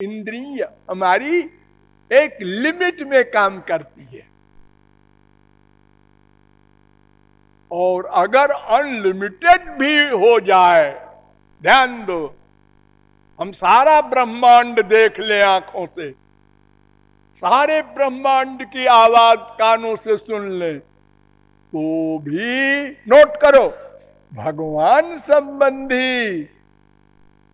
इंद्रिय हमारी एक लिमिट में काम करती है, और अगर अनलिमिटेड भी हो जाए, ध्यान दो, हम सारा ब्रह्मांड देख लें आंखों से, सारे ब्रह्मांड की आवाज कानों से सुन लें, तो भी नोट करो, भगवान संबंधी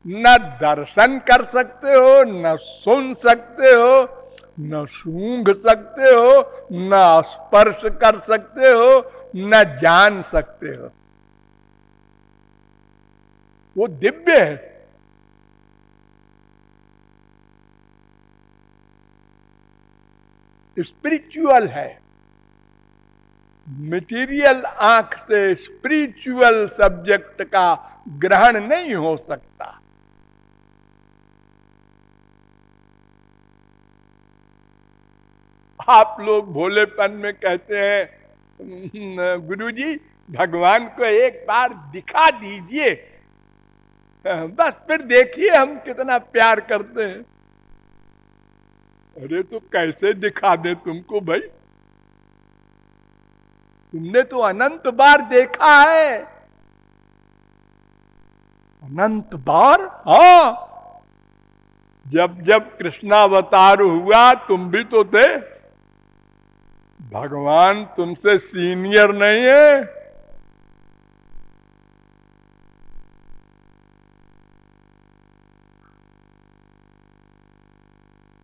न दर्शन कर सकते हो, न सुन सकते हो, न सूंघ सकते हो, न स्पर्श कर सकते हो, न जान सकते हो। वो दिव्य है। स्पिरिचुअल है। मटेरियल आंख से स्पिरिचुअल सब्जेक्ट का ग्रहण नहीं हो सकता। आप लोग भोलेपन में कहते हैं गुरुजी भगवान को एक बार दिखा दीजिए, बस फिर देखिए हम कितना प्यार करते हैं। अरे तो कैसे दिखा दे तुमको भाई, तुमने तो अनंत बार देखा है, अनंत बार। हाँ, जब जब कृष्णावतार हुआ तुम भी तो थे। भगवान तुमसे सीनियर नहीं है।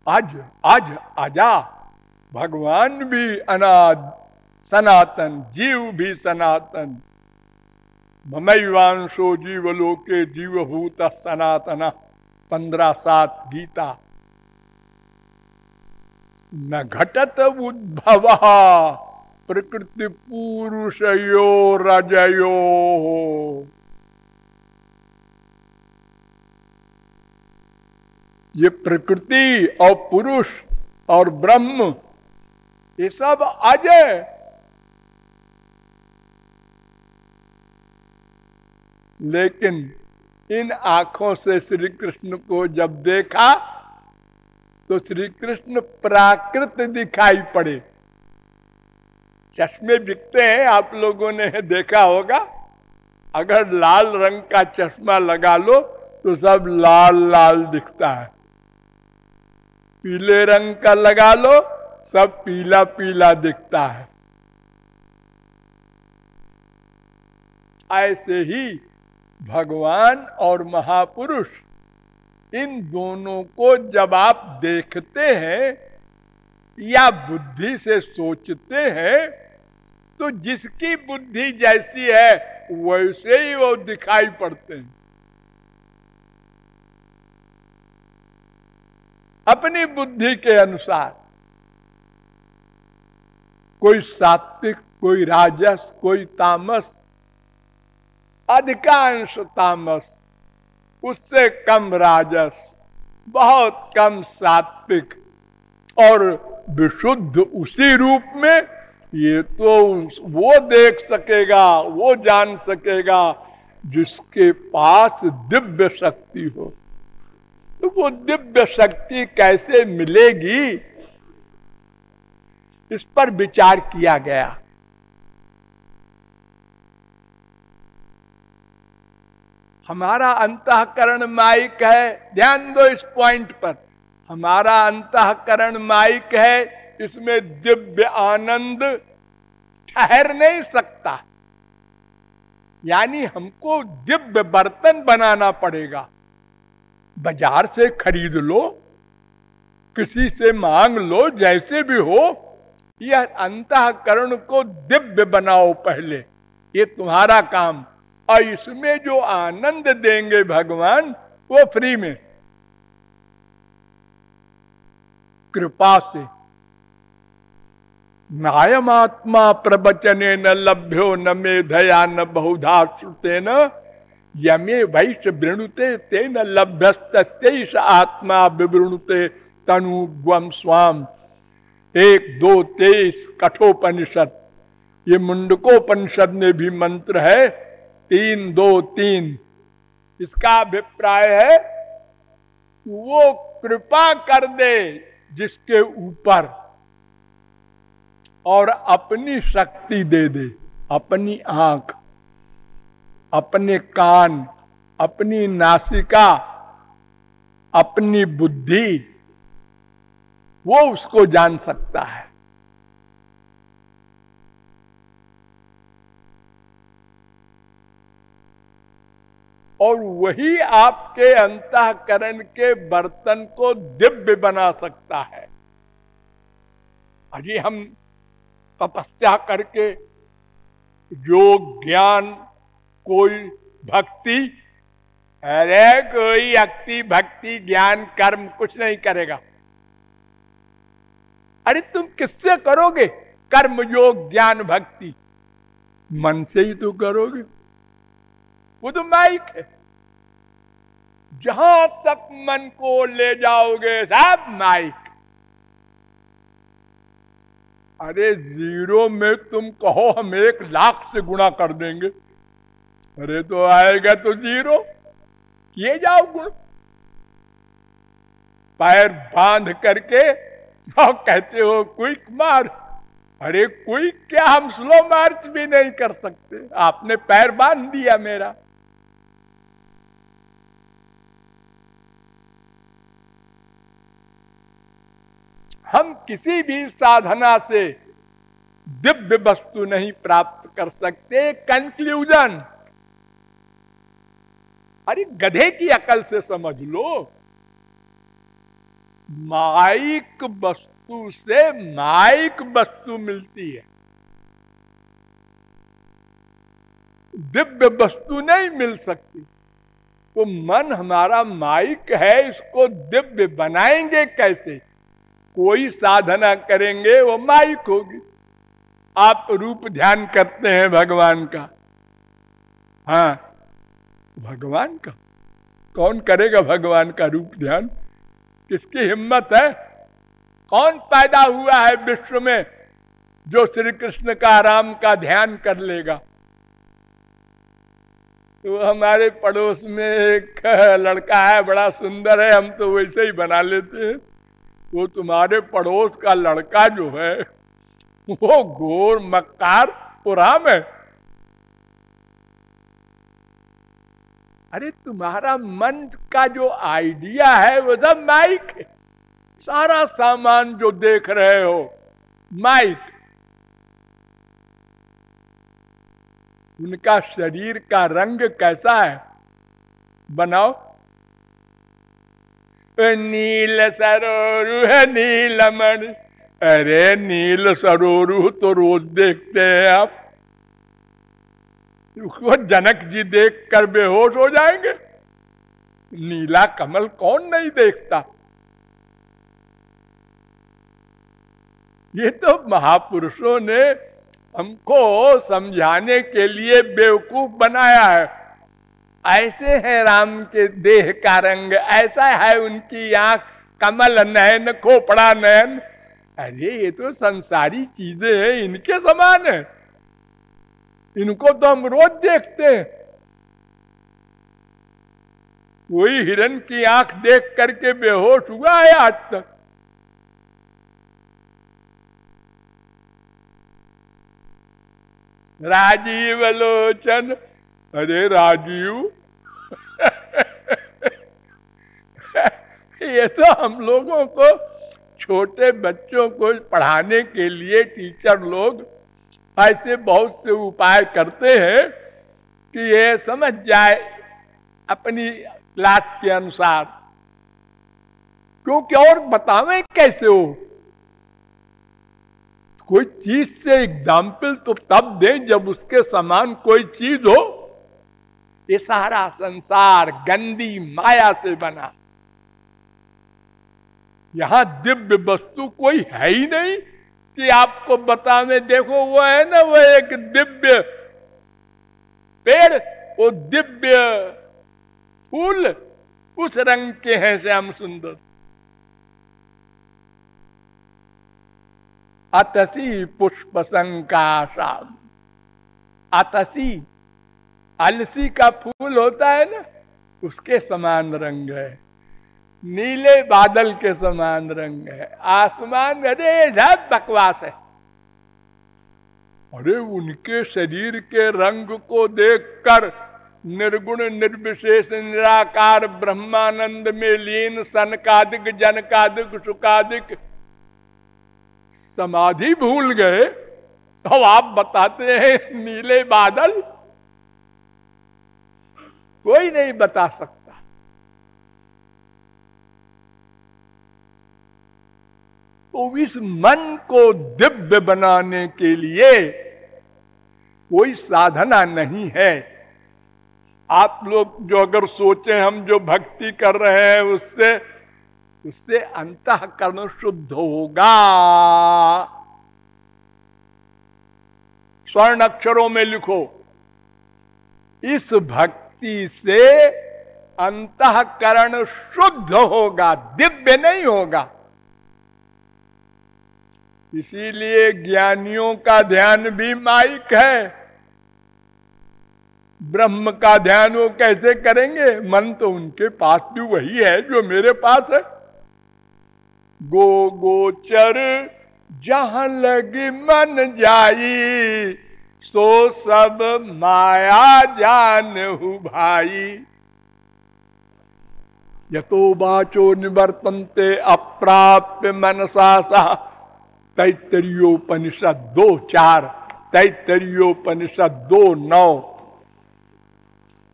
आज आज आजा, भगवान भी अनाद सनातन, जीव भी सनातन। ममैवांशो जीवलोके जीवभूत सनातन 15:7 गीता। न घटत उद्भव प्रकृति पुरुषयो रजयो। ये प्रकृति और पुरुष और ब्रह्म ये सब अजय। लेकिन इन आंखों से श्री कृष्ण को जब देखा तो श्री कृष्ण प्राकृत दिखाई पड़े। चश्मे बिकते हैं, आप लोगों ने देखा होगा। अगर लाल रंग का चश्मा लगा लो तो सब लाल लाल दिखता है, पीले रंग का लगा लो सब पीला पीला दिखता है। ऐसे ही भगवान और महापुरुष, इन दोनों को जब आप देखते हैं या बुद्धि से सोचते हैं तो जिसकी बुद्धि जैसी है वैसे ही वो दिखाई पड़ते हैं। अपनी बुद्धि के अनुसार, कोई सात्विक, कोई राजस, कोई तामस, अधिकांश तामस, उससे कम राजस, बहुत कम सात्विक, और विशुद्ध उसी रूप में। ये तो वो देख सकेगा, वो जान सकेगा जिसके पास दिव्य शक्ति हो। तो वो दिव्य शक्ति कैसे मिलेगी, इस पर विचार किया गया। हमारा अंतःकरण माइक है, ध्यान दो इस पॉइंट पर। हमारा अंतःकरण माइक है, इसमें दिव्य आनंद ठहर नहीं सकता। यानी हमको दिव्य बर्तन बनाना पड़ेगा। बाजार से खरीद लो, किसी से मांग लो, जैसे भी हो, यह अंतःकरण को दिव्य बनाओ पहले, ये तुम्हारा काम। और इसमें जो आनंद देंगे भगवान, वो फ्री में, कृपा से। नायमात्मा प्रवचने न लभ्यो न मेधया न बहुधा श्रुतेन यमे वैश्य वृणुते तेन लभ्यस्तस्यैष आत्मा विवृणुते तनुग्वम स्वाम। 1-2-23 कठोपनिषद, ये मुंडकोपनिषद में भी मंत्र है 3-2-3। इसका अभिप्राय है वो कृपा कर दे जिसके ऊपर, और अपनी शक्ति दे दे, अपनी आंख, अपने कान, अपनी नासिका, अपनी बुद्धि, वो उसको जान सकता है। और वही आपके अंतःकरण के बर्तन को दिव्य बना सकता है। अजी हम तपस्या करके योग ज्ञान कोई भक्ति, अरे कोई भक्ति भक्ति ज्ञान कर्म कुछ नहीं करेगा। अरे तुम किससे करोगे कर्म योग ज्ञान भक्ति? मन से ही तो करोगे। वो तो माइक है, जहां तक मन को ले जाओगे सब माइक। अरे जीरो में तुम कहो हम 1,00,000 से गुणा कर देंगे, अरे तो आएगा तो जीरो, किए जाओ गुण। पैर बांध करके और कहते हो क्विक मार्च। अरे क्विक क्या, हम स्लो मार्च भी नहीं कर सकते, आपने पैर बांध दिया मेरा। हम किसी भी साधना से दिव्य वस्तु नहीं प्राप्त कर सकते। कंक्लूजन, अरे गधे की अकल से समझ लो, माइक वस्तु से माइक वस्तु मिलती है, दिव्य वस्तु नहीं मिल सकती। तो मन हमारा माइक है, इसको दिव्य बनाएंगे कैसे? कोई साधना करेंगे वो माइक होगी। आप रूप ध्यान करते हैं भगवान का, हाँ भगवान का कौन करेगा? भगवान का रूप ध्यान किसकी हिम्मत है? कौन पैदा हुआ है विश्व में जो श्री कृष्ण का राम का ध्यान कर लेगा? तो हमारे पड़ोस में एक लड़का है, बड़ा सुंदर है, हम तो वैसे ही बना लेते हैं। वो तुम्हारे पड़ोस का लड़का जो है वो घोर मक्कार, वो राम है। अरे तुम्हारा मन का जो आइडिया है वो सब माइक है। सारा सामान जो देख रहे हो माइक। उनका शरीर का रंग कैसा है बनाओ? नील सरोरु है नीलमणि। अरे नील सरोरु तो रोज देखते हैं आप, उसको जनक जी देख कर बेहोश हो जाएंगे। नीला कमल कौन नहीं देखता? ये तो महापुरुषों ने हमको समझाने के लिए बेवकूफ बनाया है। ऐसे है राम के देह का रंग, ऐसा है उनकी आंख, कमल नयन, खोपड़ा नयन। अरे ये तो संसारी चीजें हैं, इनके समान है। इनको तो हम रोज देखते हैं। कोई हिरन की आंख देख करके बेहोश हुआ है आज तक? राजीव लोचन, अरे राजीव ये तो हम लोगों को, छोटे बच्चों को पढ़ाने के लिए टीचर लोग ऐसे बहुत से उपाय करते हैं कि ये समझ जाए अपनी क्लास के अनुसार। क्योंकि और बतावें कैसे हो? कोई चीज से एग्जाम्पल तो तब दें जब उसके समान कोई चीज हो। ये सारा संसार गंदी माया से बना, यहां दिव्य वस्तु कोई है ही नहीं कि आपको बतावे। देखो वो है ना, वो एक दिव्य पेड़, वो दिव्य फूल उस रंग के हैं श्याम सुंदर। अतसी पुष्प संकाशाम, अतसी अलसी का फूल होता है ना, उसके समान रंग है। नीले बादल के समान रंग है। आसमान, अरे सब बकवास है। अरे उनके शरीर के रंग को देखकर निर्गुण निर्विशेष निराकार ब्रह्मानंद में लीन सनकादिक जनकादिक सुकादिक समाधि भूल गए। अब आप बताते हैं नीले बादल, कोई नहीं बता सकता। तो इस मन को दिव्य बनाने के लिए कोई साधना नहीं है। आप लोग जो अगर सोचें हम जो भक्ति कर रहे हैं उससे अंतःकरण शुद्ध होगा। स्वर्ण अक्षरों में लिखो, इस भक्ति से अंतःकरण शुद्ध होगा, दिव्य नहीं होगा। इसीलिए ज्ञानियों का ध्यान भी माइक है। ब्रह्म का ध्यान वो कैसे करेंगे? मन तो उनके पास भी वही है जो मेरे पास है। गो गोचर जहां लगी मन जाई, सो सब माया जानहु भाई। यतो वाचो निवर्तन्ते अप्राप्य मनसा सह, तैत्तरीयोपनिषद 2:4, तैत्तरीयोपनिषद 2:9।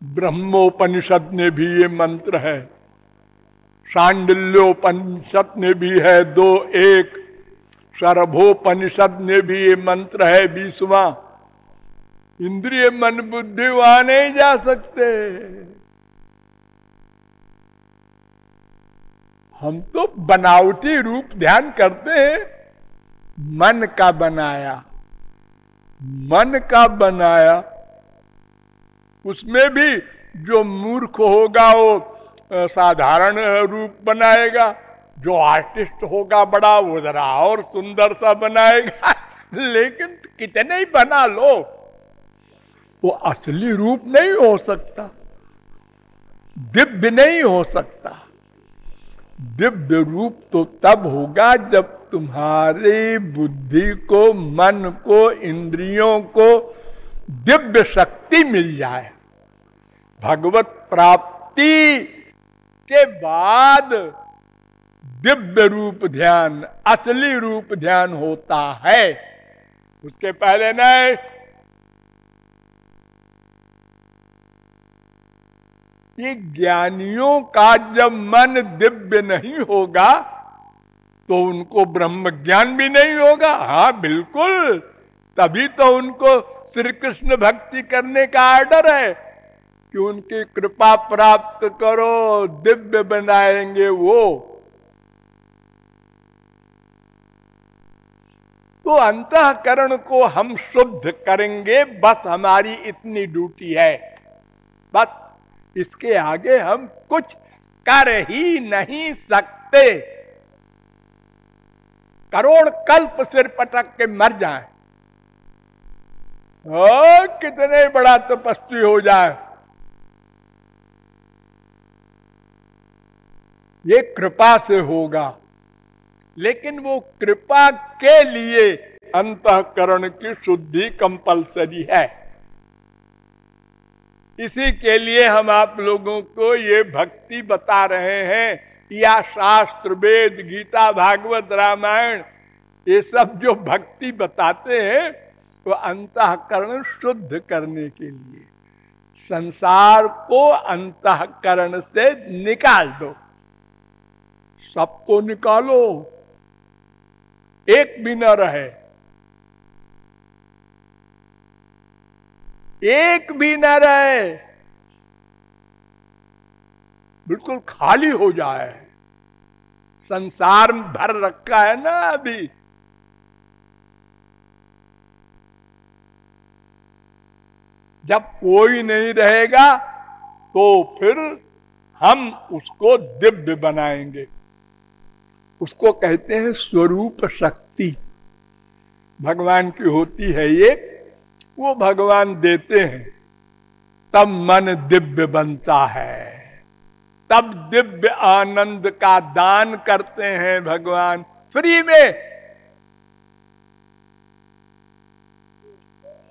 ब्रह्मोपनिषद में भी ये मंत्र है, शांडिल्योपनिषद में भी है 2:1, शरभोपनिषद में भी ये मंत्र है 20वां। इंद्रिय मन बुद्धि वहां नहीं जा सकते। हम तो बनावटी रूप ध्यान करते हैं। मन का बनाया, मन का बनाया, उसमें भी जो मूर्ख होगा वो साधारण रूप बनाएगा, जो आर्टिस्ट होगा बड़ा वो जरा और सुंदर सा बनाएगा। लेकिन कितने ही बना लो, वो असली रूप नहीं हो सकता, दिव्य नहीं हो सकता। दिव्य रूप तो तब होगा जब तुम्हारी बुद्धि को, मन को, इंद्रियों को दिव्य शक्ति मिल जाए। भगवत प्राप्ति के बाद दिव्य रूप ध्यान, असली रूप ध्यान होता है, उसके पहले नहीं। ये ज्ञानियों का जब मन दिव्य नहीं होगा तो उनको ब्रह्म ज्ञान भी नहीं होगा। हाँ बिल्कुल, तभी तो उनको श्री कृष्ण भक्ति करने का आर्डर है कि उनकी कृपा प्राप्त करो, दिव्य बनाएंगे वो। तो अंतःकरण को हम शुद्ध करेंगे, बस हमारी इतनी ड्यूटी है। बस इसके आगे हम कुछ कर ही नहीं सकते। करोड़ कल्प सिर पटक के मर जाएं, कितने बड़ा तपस्वी हो जाए, ये कृपा से होगा। लेकिन वो कृपा के लिए अंतःकरण की शुद्धि कंपलसरी है। इसी के लिए हम आप लोगों को ये भक्ति बता रहे हैं, या शास्त्र वेद गीता भागवत रामायण ये सब जो भक्ति बताते हैं वो अंतःकरण शुद्ध करने के लिए। संसार को अंतःकरण से निकाल दो, सबको निकालो, एक भी न रहे, एक भी न रहे, बिल्कुल खाली हो जाए। संसार भर रखा है ना अभी। जब कोई नहीं रहेगा तो फिर हम उसको दिव्य बनाएंगे। उसको कहते हैं स्वरूप शक्ति, भगवान की होती है ये, वो भगवान देते हैं, तब मन दिव्य बनता है, तब दिव्य आनंद का दान करते हैं भगवान फ्री में।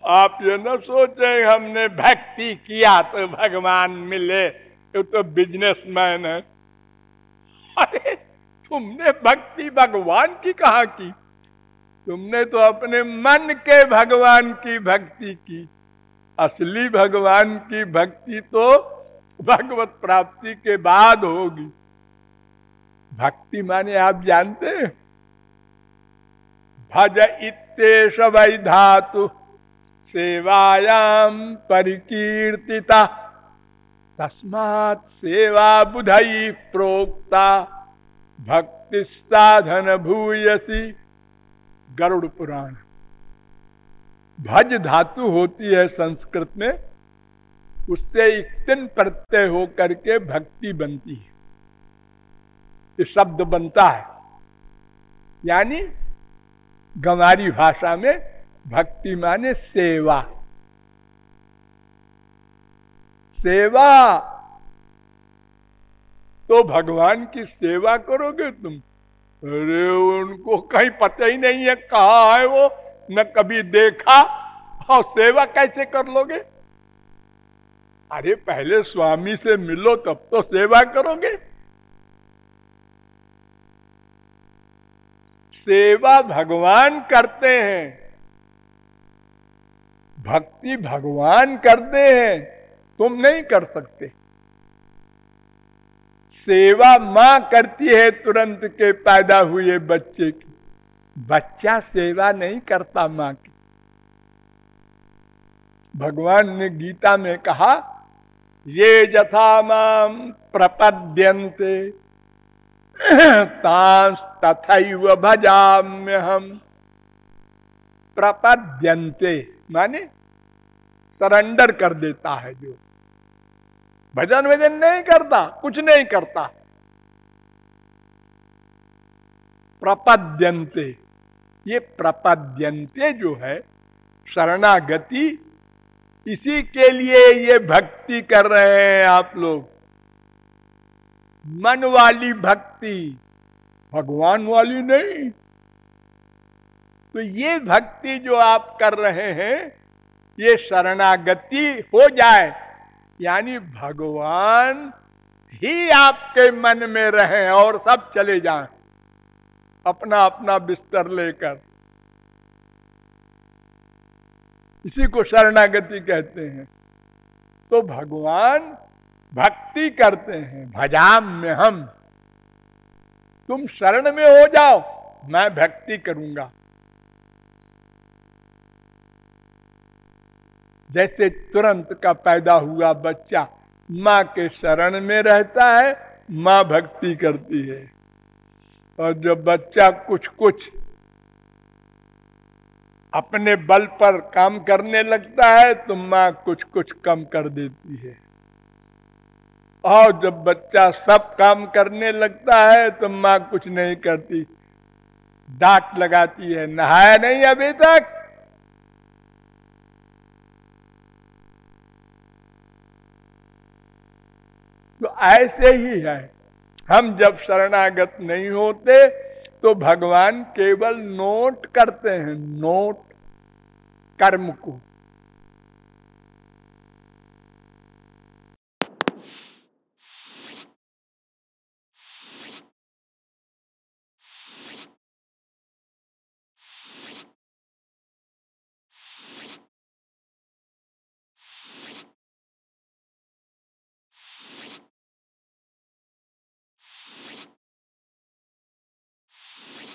आप ये न सोचें हमने भक्ति किया तो भगवान मिले, ये तो बिजनेसमैन है। अरे तुमने भक्ति भगवान की कहाँ की? तुमने तो अपने मन के भगवान की भक्ति की। असली भगवान की भक्ति तो भगवत प्राप्ति के बाद होगी। भक्ति माने आप जानते हैं, भज इत्येष वै धातु सेवायाम परिकीर्तिता तस्मात् सेवा बुधई प्रोक्ता भक्ति साधन भूयसी। गरुड़ पुराण। भज धातु होती है संस्कृत में, उससे इक्तिन प्रत्यय हो करके भक्ति बनती है, ये शब्द बनता है। यानी गंवारी भाषा में भक्ति माने सेवा। सेवा तो भगवान की सेवा करोगे तुम। अरे उनको कहीं पता ही नहीं है कहाँ है वो, न कभी देखा, और सेवा कैसे कर लोगे? अरे पहले स्वामी से मिलो तब तो सेवा करोगे। सेवा भगवान करते हैं, भक्ति भगवान करते हैं, तुम नहीं कर सकते। सेवा मां करती है तुरंत के पैदा हुए बच्चे की, बच्चा सेवा नहीं करता मां की। भगवान ने गीता में कहा, ये यथा माम प्रपद्यन्ते तांस तथैव भजाम्यहम्। प्रपद्यन्ते माने सरेंडर कर देता है, जो भजन वजन नहीं करता, कुछ नहीं करता। प्रपद्यन्ते, ये प्रपद्यन्ते जो है शरणागति, इसी के लिए ये भक्ति कर रहे हैं आप लोग। मन वाली भक्ति, भगवान वाली नहीं। तो ये भक्ति जो आप कर रहे हैं, ये शरणागति हो जाए, यानी भगवान ही आपके मन में रहें और सब चले जाएं अपना अपना बिस्तर लेकर। इसी को शरणागति कहते हैं। तो भगवान भक्ति करते हैं, भजाम्यहम्। तुम शरण में हो जाओ, मैं भक्ति करूंगा। जैसे तुरंत का पैदा हुआ बच्चा मां के शरण में रहता है, मां भक्ति करती है। और जब बच्चा कुछ कुछ अपने बल पर काम करने लगता है तो मां कुछ कुछ कम कर देती है। और जब बच्चा सब काम करने लगता है तो मां कुछ नहीं करती, डांट लगाती है, नहाया नहीं अभी तक। तो ऐसे ही है, हम जब शरणागत नहीं होते तो भगवान केवल नोट करते हैं, नोट कर्म को।